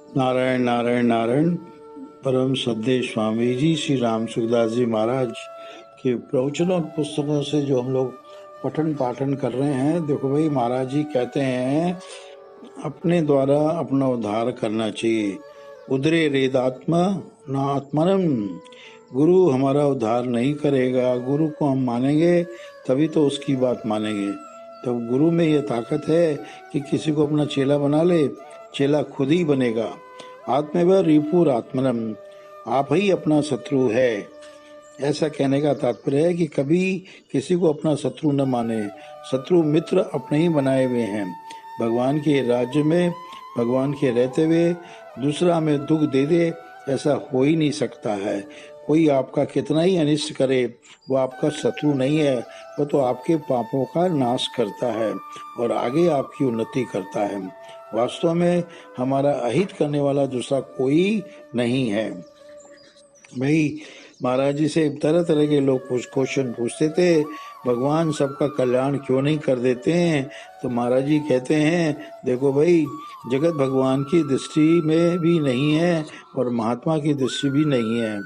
नारायण नारायण नारायण। परम श्रद्धेय स्वामी जी श्री राम सुखदास जी महाराज के प्रवचनों और पुस्तकों से जो हम लोग पठन पाठन कर रहे हैं, देखो भाई, महाराज जी कहते हैं अपने द्वारा अपना उद्धार करना चाहिए। उदरे रेदात्मा न आत्मनम। गुरु हमारा उद्धार नहीं करेगा। गुरु को हम मानेंगे तभी तो उसकी बात मानेंगे। तो गुरु में यह ताकत है कि किसी को अपना चेला बना ले, चेला खुद ही बनेगा। आत्मेव रिपुर आत्मनम, आप ही अपना शत्रु है। ऐसा कहने का तात्पर्य है कि कभी किसी को अपना शत्रु न माने। शत्रु मित्र अपने ही बनाए हुए हैं। भगवान के राज्य में, भगवान के रहते हुए दूसरा हमें दुख दे दे, ऐसा हो ही नहीं सकता है। कोई आपका कितना ही अनिष्ट करे, वो आपका शत्रु नहीं है। वो तो आपके पापों का नाश करता है और आगे आपकी उन्नति करता है। वास्तव में हमारा अहित करने वाला दूसरा कोई नहीं है। भाई, महाराज जी से तरह तरह के लोग क्वेश्चन पूछते थे, भगवान सबका कल्याण क्यों नहीं कर देते हैं? तो महाराज जी कहते हैं, देखो भाई, जगत भगवान की दृष्टि में भी नहीं है और महात्मा की दृष्टि भी नहीं है।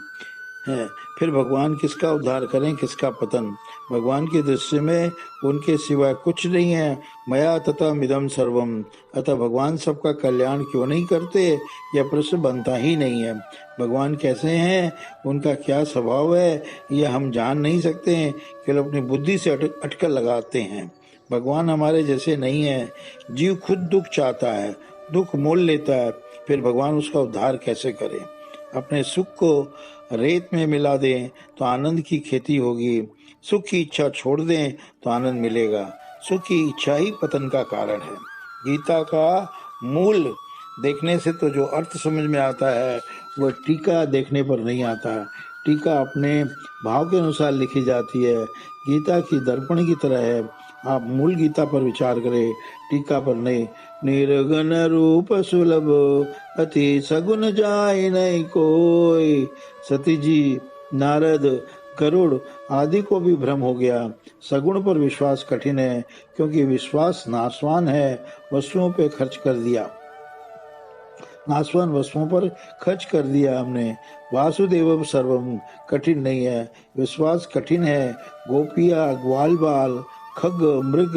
फिर भगवान किसका उद्धार करें, किसका पतन? भगवान की दृष्टि में उनके सिवाय कुछ नहीं है। मया तथा मिदम सर्वम। अतः भगवान सबका कल्याण क्यों नहीं करते, यह प्रश्न बनता ही नहीं है। भगवान कैसे हैं, उनका क्या स्वभाव है, यह हम जान नहीं सकते हैं, केवल अपनी बुद्धि से अटकल लगाते हैं। भगवान हमारे जैसे नहीं है। जीव खुद दुख चाहता है, दुख मोल लेता है, फिर भगवान उसका उद्धार कैसे करे? अपने सुख को रेत में मिला दें तो आनंद की खेती होगी। सुख की इच्छा छोड़ दें तो आनंद मिलेगा। सुख की इच्छा ही पतन का कारण है। गीता का मूल देखने से तो जो अर्थ समझ में आता है, वह टीका देखने पर नहीं आता है। टीका अपने भाव के अनुसार लिखी जाती है। गीता की दर्पण की तरह है। आप मूल गीता पर विचार करें, टीका पर नहीं। निर्गुण रूप सुलभ, अति सगुण जाय नहीं कोई। सती जी, नारद, गरुड़ आदि को भी भ्रम हो गया। सगुण पर विश्वास कठिन है, क्योंकि विश्वास नाशवान है। वस्तुओं पे खर्च कर दिया, नाशवान वस्तुओं पर खर्च कर दिया हमने। वासुदेव सर्वम कठिन नहीं है, विश्वास कठिन है। गोपिया, ग्वाल बाल, खग, मृग,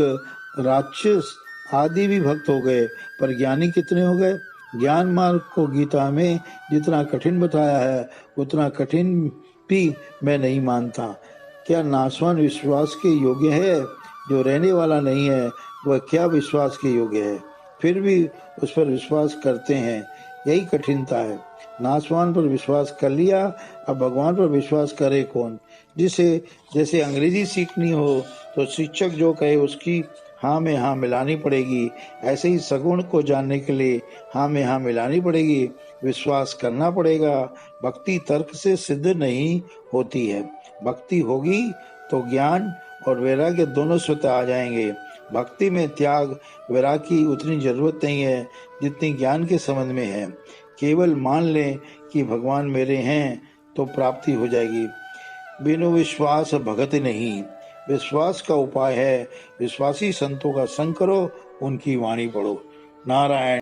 राक्षस आदि भी भक्त हो गए, पर ज्ञानी कितने हो गए? ज्ञान मार्ग को गीता में जितना कठिन बताया है, उतना कठिन भी मैं नहीं मानता। क्या नाशवान विश्वास के योग्य है? जो रहने वाला नहीं है, वह क्या विश्वास के योग्य है? फिर भी उस पर विश्वास करते हैं, यही कठिनता है। नाशवान पर विश्वास कर लिया, अब भगवान पर विश्वास करे कौन? जैसे अंग्रेजी सीखनी हो तो शिक्षक जो कहे उसकी हाँ में हाँ मिलानी पड़ेगी। ऐसे ही सगुण को जानने के लिए हाँ में हाँ मिलानी पड़ेगी, विश्वास करना पड़ेगा। भक्ति तर्क से सिद्ध नहीं होती है। भक्ति होगी तो ज्ञान और वैराग्य दोनों स्वतः आ जाएंगे। भक्ति में त्याग वैराग्य की उतनी जरूरत नहीं है जितनी ज्ञान के संबंध में है। केवल मान लें कि भगवान मेरे हैं तो प्राप्ति हो जाएगी। बिनु विश्वास भगत नहीं। विश्वास का उपाय है विश्वासी संतों का संग करो, उनकी वाणी पढ़ो। नारायण।